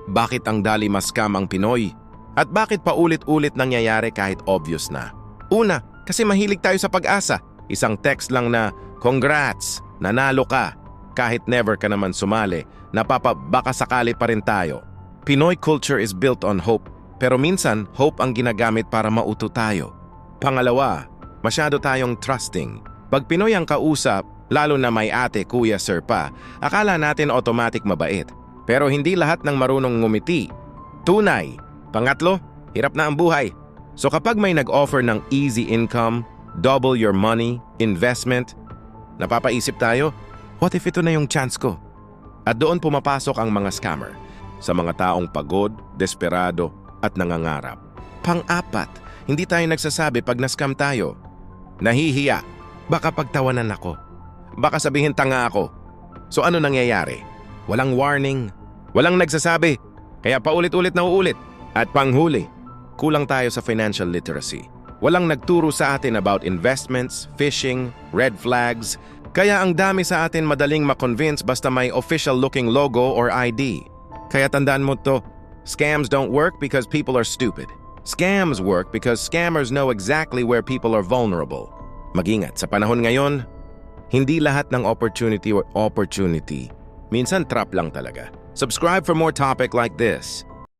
Bakit ang dali ma-scam ang Pinoy? At bakit paulit-ulit nangyayari kahit obvious na? Una, kasi mahilig tayo sa pag-asa. Isang text lang na, "Congrats! Nanalo ka!" Kahit never ka naman sumali, baka sakali pa rin tayo. Pinoy culture is built on hope, pero minsan, hope ang ginagamit para mauto tayo. Pangalawa, masyado tayong trusting. Pag Pinoy ang kausap, lalo na may ate, kuya, sir pa, akala natin automatic mabait. Pero hindi lahat ng marunong ngumiti. Tunay. Pangatlo, hirap na ang buhay. So kapag may nag-offer ng easy income, double your money, investment, napapaisip tayo, what if ito na yung chance ko? At doon pumapasok ang mga scammer, sa mga taong pagod, desperado, at nangangarap. Pang-apat, hindi tayo nagsasabi pag na-scam tayo. Nahihiya. Baka pagtawanan ako. Baka sabihin tanga ako. So ano nangyayari? Walang warning. Walang nagsasabi. Kaya paulit-ulit na uulit. At panghuli, kulang tayo sa financial literacy. Walang nagturo sa atin about investments, phishing, red flags. Kaya ang dami sa atin madaling ma-convince basta may official-looking logo or ID. Kaya tandaan mo to, scams don't work because people are stupid. Scams work because scammers know exactly where people are vulnerable. Mag-ingat, sa panahon ngayon, hindi lahat ng opportunity. Minsan trap lang talaga. Subscribe for more topic like this.